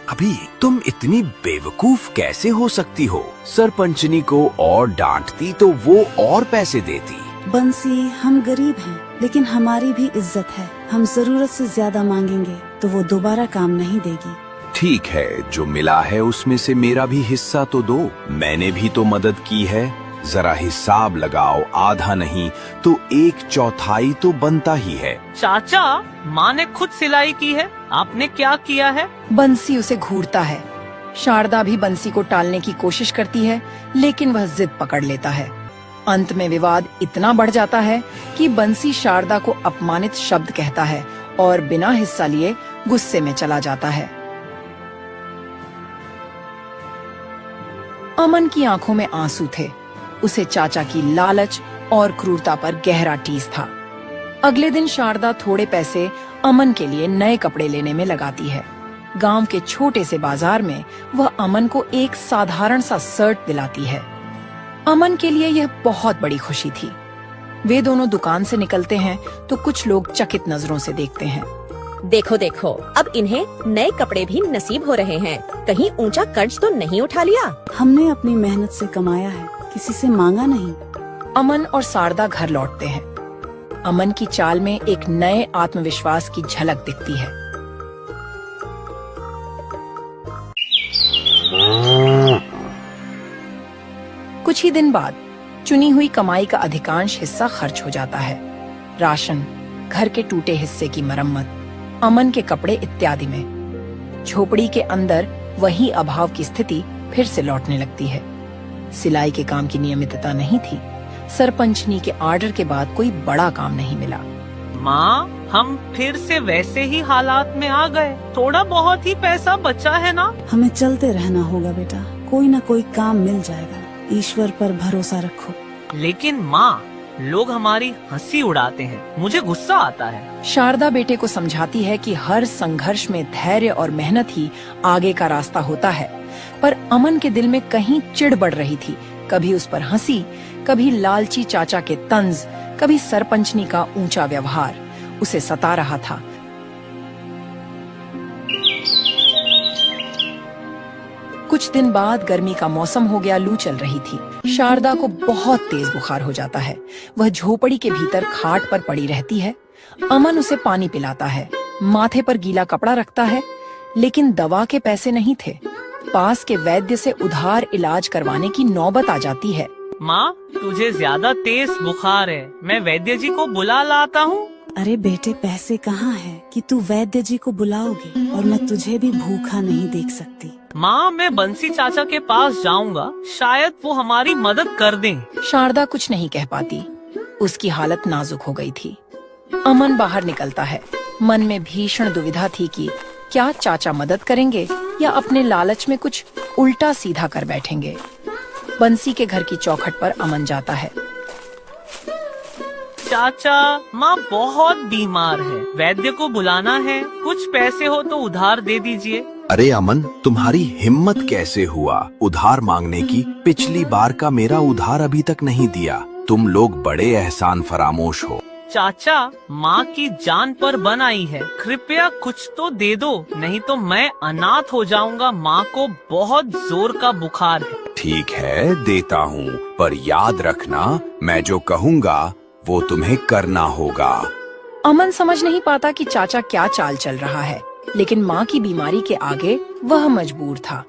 अभी तुम इतनी बेवकूफ कैसे हो सकती हो? सरपंचनी को और डांटती तो वो और पैसे देती। बंसी, हम गरीब हैं, लेकिन हमारी भी इज्जत है। हम जरूरत से ज्यादा मांगेंगे तो वो दोबारा काम नहीं देगी। ठीक है, जो मिला है उसमें से मेरा भी हिस्सा तो दो। मैंने भी तो मदद की है। जरा हिसाब लगाओ, आधा नहीं तो 1/4 तो बनता ही है। चाचा, माँ ने खुद सिलाई की है, आपने क्या किया है? बंसी उसे घूरता है। शारदा भी बंसी को टालने की कोशिश करती है, लेकिन वह जिद पकड़ लेता है। अंत में विवाद इतना बढ़ जाता है कि बंसी शारदा को अपमानित शब्द कहता है और बिना हिस्सा लिए गुस्से में चला जाता है। अमन की आंखों में आंसू थे। उसे चाचा की लालच और क्रूरता पर गहरा टीस था। अगले दिन शारदा थोड़े पैसे अमन के लिए नए कपड़े लेने में लगाती है। गांव के छोटे से बाजार में वह अमन को एक साधारण सा शर्ट दिलाती है। अमन के लिए यह बहुत बड़ी खुशी थी। वे दोनों दुकान से निकलते हैं तो कुछ लोग चकित नजरों से देखते हैं। देखो देखो, अब इन्हें नए कपड़े भी नसीब हो रहे हैं। कहीं ऊंचा कर्ज तो नहीं उठा लिया? हमने अपनी मेहनत से कमाया है, किसी से मांगा नहीं। अमन और शारदा घर लौटते हैं। अमन की चाल में एक नए आत्मविश्वास की झलक दिखती है। कुछ ही दिन बाद चुनी हुई कमाई का अधिकांश हिस्सा खर्च हो जाता है। राशन, घर के टूटे हिस्से की मरम्मत, अमन के कपड़े इत्यादि में। झोपड़ी के अंदर वही अभाव की स्थिति फिर से लौटने लगती है। सिलाई के काम की नियमितता नहीं थी। सरपंचनी के आर्डर के बाद कोई बड़ा काम नहीं मिला। माँ, हम फिर से वैसे ही हालात में आ गए। थोड़ा बहुत ही पैसा बचा है ना? हमें चलते रहना होगा बेटा, कोई ना कोई काम मिल जाएगा। ईश्वर पर भरोसा रखो। लेकिन माँ, लोग हमारी हंसी उड़ाते हैं, मुझे गुस्सा आता है। शारदा बेटे को समझाती है कि हर संघर्ष में धैर्य और मेहनत ही आगे का रास्ता होता है, पर अमन के दिल में कहीं चिढ़ बढ़ रही थी। कभी उस पर हंसी, कभी लालची चाचा के तंज, कभी सरपंचनी का ऊंचा व्यवहार उसे सता रहा था। कुछ दिन बाद गर्मी का मौसम हो गया, लू चल रही थी। शारदा को बहुत तेज बुखार हो जाता है। वह झोपड़ी के भीतर खाट पर पड़ी रहती है। अमन उसे पानी पिलाता है, माथे पर गीला कपड़ा रखता है, लेकिन दवा के पैसे नहीं थे। पास के वैद्य से उधार इलाज करवाने की नौबत आ जाती है। माँ, तुझे ज्यादा तेज बुखार है, मैं वैद्य जी को बुला लाता हूँ। अरे बेटे, पैसे कहाँ है कि तू वैद्य जी को बुलाओगी, और मैं तुझे भी भूखा नहीं देख सकती। माँ, मैं बंसी चाचा के पास जाऊंगा, शायद वो हमारी मदद कर दें। शारदा कुछ नहीं कह पाती। उसकी हालत नाजुक हो गई थी। अमन बाहर निकलता है। मन में भीषण दुविधा थी कि क्या चाचा मदद करेंगे या अपने लालच में कुछ उल्टा सीधा कर बैठेंगे। बंसी के घर की चौखट पर अमन जाता है। चाचा, माँ बहुत बीमार है, वैद्य को बुलाना है, कुछ पैसे हो तो उधार दे दीजिए। अरे अमन, तुम्हारी हिम्मत कैसे हुआ उधार मांगने की? पिछली बार का मेरा उधार अभी तक नहीं दिया। तुम लोग बड़े एहसान फरामोश हो। चाचा, माँ की जान पर बन आई है, कृपया कुछ तो दे दो, नहीं तो मैं अनाथ हो जाऊंगा। माँ को बहुत जोर का बुखार है। ठीक है, देता हूँ, पर याद रखना, मैं जो कहूँगा वो तुम्हें करना होगा। अमन समझ नहीं पाता कि चाचा क्या चाल चल रहा है, लेकिन माँ की बीमारी के आगे वह मजबूर था।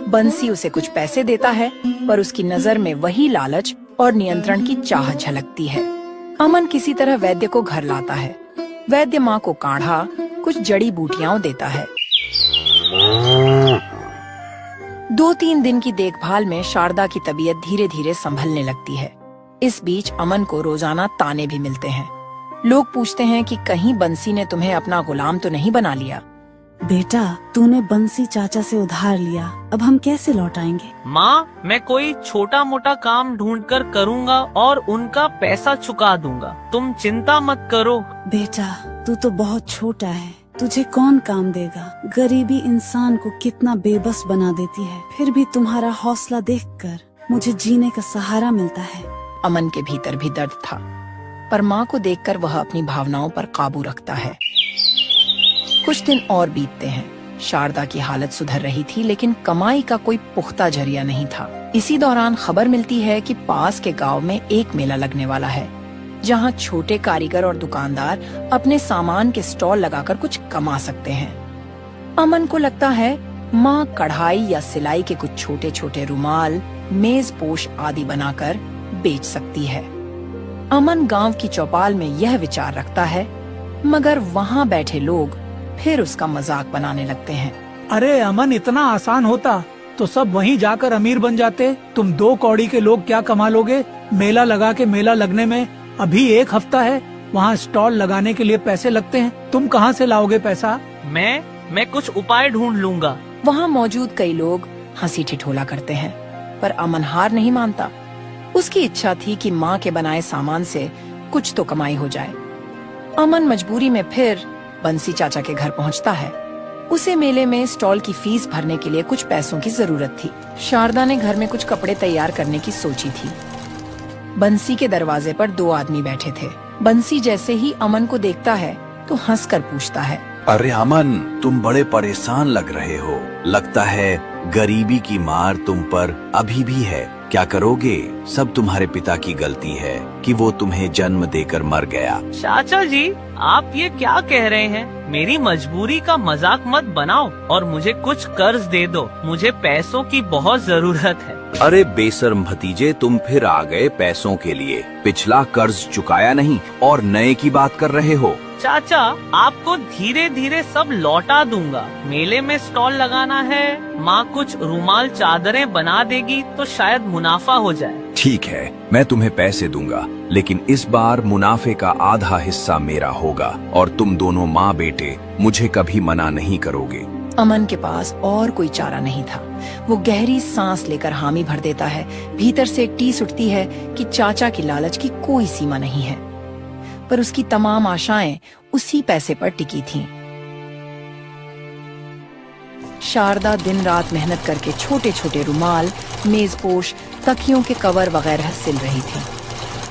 बंसी उसे कुछ पैसे देता है, पर उसकी नजर में वही लालच और नियंत्रण की चाह झलकती है। अमन किसी तरह वैद्य को घर लाता है। वैद्य माँ को काढ़ा, कुछ जड़ी बूटियां देता है। 2-3 दिन की देखभाल में शारदा की तबीयत धीरे धीरे संभलने लगती है। इस बीच अमन को रोजाना ताने भी मिलते हैं। लोग पूछते हैं कि कहीं बंसी ने तुम्हें अपना गुलाम तो नहीं बना लिया। बेटा, तूने बंसी चाचा से उधार लिया, अब हम कैसे लौटाएंगे? माँ, मैं कोई छोटा मोटा काम ढूंढकर करूँगा और उनका पैसा चुका दूंगा, तुम चिंता मत करो। बेटा, तू तो बहुत छोटा है, तुझे कौन काम देगा? गरीबी इंसान को कितना बेबस बना देती है, फिर भी तुम्हारा हौसला देखकर मुझे जीने का सहारा मिलता है। अमन के भीतर भी दर्द था, पर माँ को देखकर वह अपनी भावनाओं पर काबू रखता है। कुछ दिन और बीतते हैं। शारदा की हालत सुधर रही थी, लेकिन कमाई का कोई पुख्ता जरिया नहीं था। इसी दौरान खबर मिलती है कि पास के गांव में एक मेला लगने वाला है, जहां छोटे कारीगर और दुकानदार अपने सामान के स्टॉल लगाकर कुछ कमा सकते हैं। अमन को लगता है माँ कढ़ाई या सिलाई के कुछ छोटे छोटे रुमाल, मेज पोश आदि बनाकर बेच सकती है। अमन गांव की चौपाल में यह विचार रखता है, मगर वहाँ बैठे लोग फिर उसका मजाक बनाने लगते हैं। अरे अमन, इतना आसान होता तो सब वहीं जाकर अमीर बन जाते। तुम 2 कौड़ी के लोग क्या कमा लोगे? मेला लगा के मेला लगने में अभी 1 हफ्ता है, वहाँ स्टॉल लगाने के लिए पैसे लगते हैं। तुम कहाँ से लाओगे पैसा? मैं कुछ उपाय ढूंढ लूंगा। वहाँ मौजूद कई लोग हंसी ठिठोला करते हैं, पर अमन हार नहीं मानता। उसकी इच्छा थी कि माँ के बनाए सामान से कुछ तो कमाई हो जाए। अमन मजबूरी में फिर बंसी चाचा के घर पहुँचता है। उसे मेले में स्टॉल की फीस भरने के लिए कुछ पैसों की जरूरत थी। शारदा ने घर में कुछ कपड़े तैयार करने की सोची थी। बंसी के दरवाजे पर 2 आदमी बैठे थे। बंसी जैसे ही अमन को देखता है तो हंसकर पूछता है, अरे अमन, तुम बड़े परेशान लग रहे हो। लगता है गरीबी की मार तुम पर अभी भी है। क्या करोगे? सब तुम्हारे पिता की गलती है कि वो तुम्हें जन्म देकर मर गया। चाचा जी, आप ये क्या कह रहे हैं? मेरी मजबूरी का मजाक मत बनाओ और मुझे कुछ कर्ज दे दो। मुझे पैसों की बहुत जरूरत है। अरे बेशर्म भतीजे, तुम फिर आ गए पैसों के लिए। पिछला कर्ज चुकाया नहीं और नए की बात कर रहे हो। चाचा, आपको धीरे धीरे सब लौटा दूंगा। मेले में स्टॉल लगाना है, माँ कुछ रुमाल चादरें बना देगी तो शायद मुनाफा हो जाए। ठीक है, मैं तुम्हें पैसे दूंगा, लेकिन इस बार मुनाफे का आधा हिस्सा मेरा होगा और तुम दोनों माँ बेटे मुझे कभी मना नहीं करोगे। अमन के पास और कोई चारा नहीं था। वो गहरी सांस लेकर हामी भर देता है। भीतर से एक टीस उठती है कि चाचा की लालच की कोई सीमा नहीं है, पर उसकी तमाम आशाएं उसी पैसे पर टिकी थीं। शारदा दिन रात मेहनत करके छोटे छोटे रुमाल, मेजपोश, तकियों के कवर वगैरह सिल रही थी।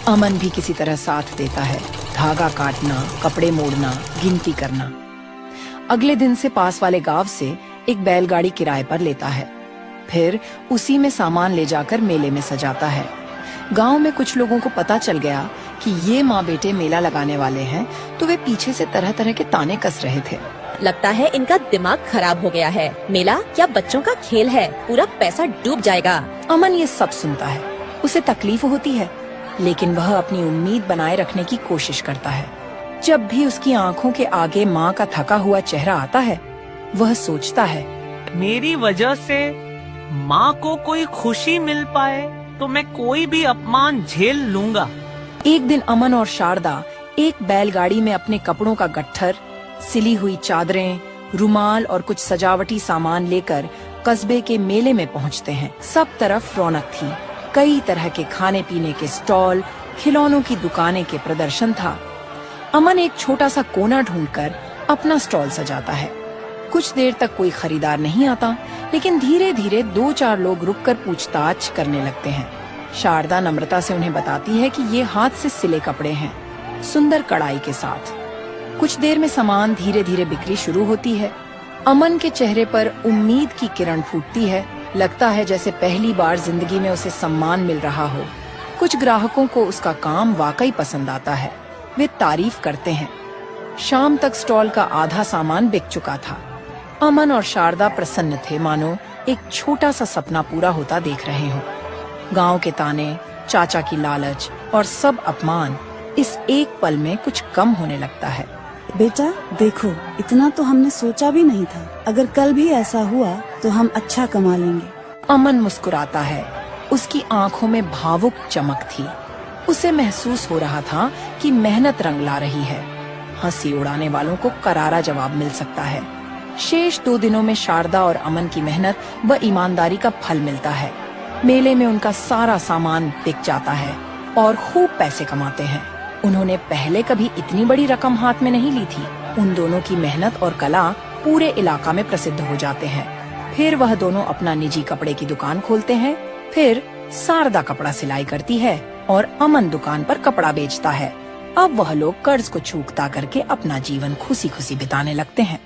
अमन भी किसी तरह साथ देता है। धागा काटना, कपड़े मोड़ना, गिनती करना। अगले दिन से पास वाले गांव से एक बैलगाड़ी किराए पर लेता है। फिर उसी में सामान ले जाकर मेले में सजाता है। गांव में कुछ लोगों को पता चल गया कि ये माँ बेटे मेला लगाने वाले हैं, तो वे पीछे से तरह तरह के ताने कस रहे थे। लगता है इनका दिमाग खराब हो गया है। मेला क्या बच्चों का खेल है? पूरा पैसा डूब जाएगा। अमन ये सब सुनता है। उसे तकलीफ होती है, लेकिन वह अपनी उम्मीद बनाए रखने की कोशिश करता है। जब भी उसकी आंखों के आगे माँ का थका हुआ चेहरा आता है, वह सोचता है, मेरी वजह से माँ को कोई खुशी मिल पाए तो मैं कोई भी अपमान झेल लूंगा। एक दिन अमन और शारदा एक बैलगाड़ी में अपने कपड़ों का गट्ठर, सिली हुई चादरें, रुमाल और कुछ सजावटी सामान लेकर कस्बे के मेले में पहुंचते हैं। सब तरफ रौनक थी। कई तरह के खाने पीने के स्टॉल, खिलौनों की दुकानें के प्रदर्शन था। अमन एक छोटा सा कोना ढूंढकर अपना स्टॉल सजाता है। कुछ देर तक कोई खरीदार नहीं आता, लेकिन धीरे धीरे 2-4 लोग रुककर पूछताछ करने लगते हैं। शारदा नम्रता से उन्हें बताती है कि ये हाथ से सिले कपड़े हैं, सुंदर कढ़ाई के साथ। कुछ देर में सामान धीरे धीरे बिक्री शुरू होती है। अमन के चेहरे पर उम्मीद की किरण फूटती है। लगता है जैसे पहली बार जिंदगी में उसे सम्मान मिल रहा हो। कुछ ग्राहकों को उसका काम वाकई पसंद आता है। वे तारीफ करते हैं। शाम तक स्टॉल का आधा सामान बिक चुका था। अमन और शारदा प्रसन्न थे, मानो एक छोटा सा सपना पूरा होता देख रहे हों। गांव के ताने, चाचा की लालच और सब अपमान इस एक पल में कुछ कम होने लगता है। बेटा देखो, इतना तो हमने सोचा भी नहीं था। अगर कल भी ऐसा हुआ तो हम अच्छा कमा लेंगे। अमन मुस्कुराता है। उसकी आंखों में भावुक चमक थी। उसे महसूस हो रहा था कि मेहनत रंग ला रही है। हंसी उड़ाने वालों को करारा जवाब मिल सकता है। शेष 2 दिनों में शारदा और अमन की मेहनत व ईमानदारी का फल मिलता है। मेले में उनका सारा सामान बिक जाता है और खूब पैसे कमाते हैं। उन्होंने पहले कभी इतनी बड़ी रकम हाथ में नहीं ली थी। उन दोनों की मेहनत और कला पूरे इलाका में प्रसिद्ध हो जाते हैं। फिर वह दोनों अपना निजी कपड़े की दुकान खोलते हैं। फिर शारदा कपड़ा सिलाई करती है और अमन दुकान पर कपड़ा बेचता है। अब वह लोग कर्ज को चूकता करके अपना जीवन खुशी खुशी बिताने लगते हैं।